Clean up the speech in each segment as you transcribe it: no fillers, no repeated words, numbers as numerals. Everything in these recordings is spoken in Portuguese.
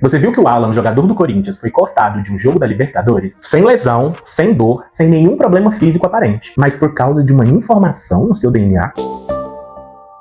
Você viu que o Alan, jogador do Corinthians, foi cortado de um jogo da Libertadores? Sem lesão, sem dor, sem nenhum problema físico aparente, mas por causa de uma informação no seu DNA?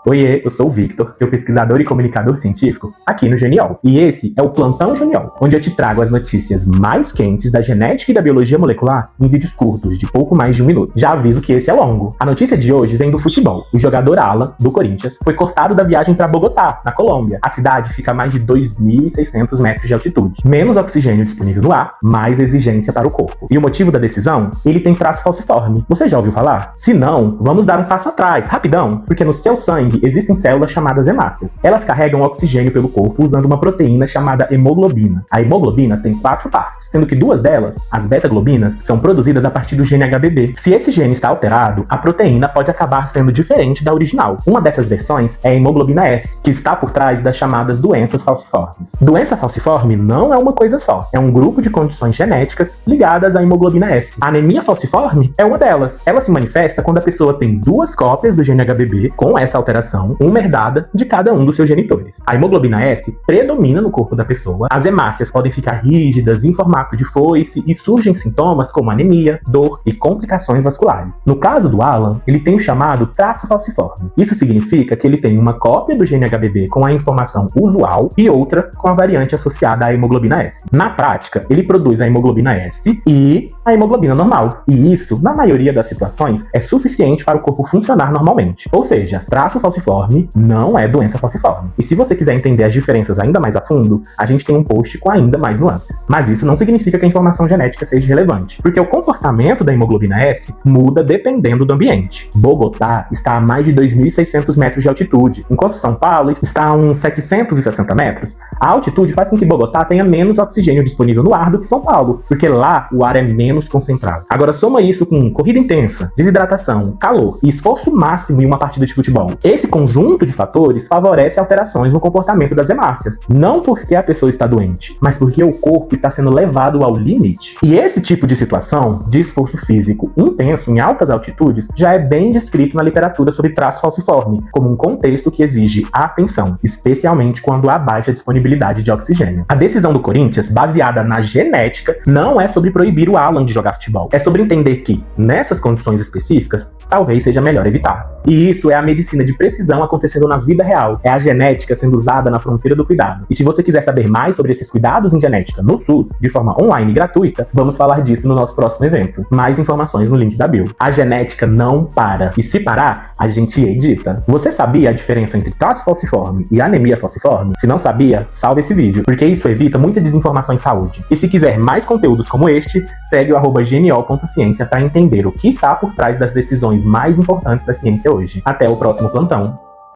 Oiê, eu sou o Victor, seu pesquisador e comunicador científico, aqui no Genial. E esse é o Plantão Genial, onde eu te trago as notícias mais quentes da genética e da biologia molecular em vídeos curtos, de pouco mais de 1 minuto. Já aviso que esse é longo. A notícia de hoje vem do futebol. O jogador Alan, do Corinthians, foi cortado da viagem para Bogotá, na Colômbia. A cidade fica a mais de 2.600 metros de altitude. Menos oxigênio disponível no ar, mais exigência para o corpo. E o motivo da decisão? Ele tem traço falciforme. Você já ouviu falar? Se não, vamos dar um passo atrás, rapidão, porque no seu sangue existem células chamadas hemácias. Elas carregam oxigênio pelo corpo usando uma proteína chamada hemoglobina. A hemoglobina tem 4 partes, sendo que 2 delas, as beta-globinas, são produzidas a partir do gene HBB. Se esse gene está alterado, a proteína pode acabar sendo diferente da original. Uma dessas versões é a hemoglobina S, que está por trás das chamadas doenças falciformes. Doença falciforme não é uma coisa só, é um grupo de condições genéticas ligadas à hemoglobina S. A anemia falciforme é uma delas. Ela se manifesta quando a pessoa tem 2 cópias do gene HBB com essa alteração, uma herdada de cada um dos seus genitores. A hemoglobina S predomina no corpo da pessoa, as hemácias podem ficar rígidas, em formato de foice, e surgem sintomas como anemia, dor e complicações vasculares. No caso do Alan, ele tem o chamado traço falciforme. Isso significa que ele tem uma cópia do gene HBB com a informação usual e outra com a variante associada à hemoglobina S. Na prática, ele produz a hemoglobina S e a hemoglobina normal. E isso, na maioria das situações, é suficiente para o corpo funcionar normalmente. Ou seja, traço falciforme não é doença falciforme. E se você quiser entender as diferenças ainda mais a fundo, a gente tem um post com ainda mais nuances. Mas isso não significa que a informação genética seja relevante, porque o comportamento da hemoglobina S muda dependendo do ambiente. Bogotá está a mais de 2.600 metros de altitude, enquanto São Paulo está a uns 760 metros. A altitude faz com que Bogotá tenha menos oxigênio disponível no ar do que São Paulo, porque lá o ar é menos concentrado. Agora soma isso com corrida intensa, desidratação, calor e esforço máximo em uma partida de futebol. Esse conjunto de fatores favorece alterações no comportamento das hemácias. Não porque a pessoa está doente, mas porque o corpo está sendo levado ao limite. E esse tipo de situação, de esforço físico intenso em altas altitudes, já é bem descrito na literatura sobre traço falciforme, como um contexto que exige atenção, especialmente quando há baixa disponibilidade de oxigênio. A decisão do Corinthians, baseada na genética, não é sobre proibir o Alan de jogar futebol. É sobre entender que, nessas condições específicas, talvez seja melhor evitar. E isso é a medicina de precisão acontecendo na vida real. É a genética sendo usada na fronteira do cuidado. E se você quiser saber mais sobre esses cuidados em genética no SUS, de forma online e gratuita, vamos falar disso no nosso próximo evento. Mais informações no link da bio. A genética não para. E se parar, a gente edita. Você sabia a diferença entre traço falciforme e anemia falciforme? Se não sabia, salve esse vídeo, porque isso evita muita desinformação em saúde. E se quiser mais conteúdos como este, segue o @genial.ciência para entender o que está por trás das decisões mais importantes da ciência hoje. Até o próximo plantão.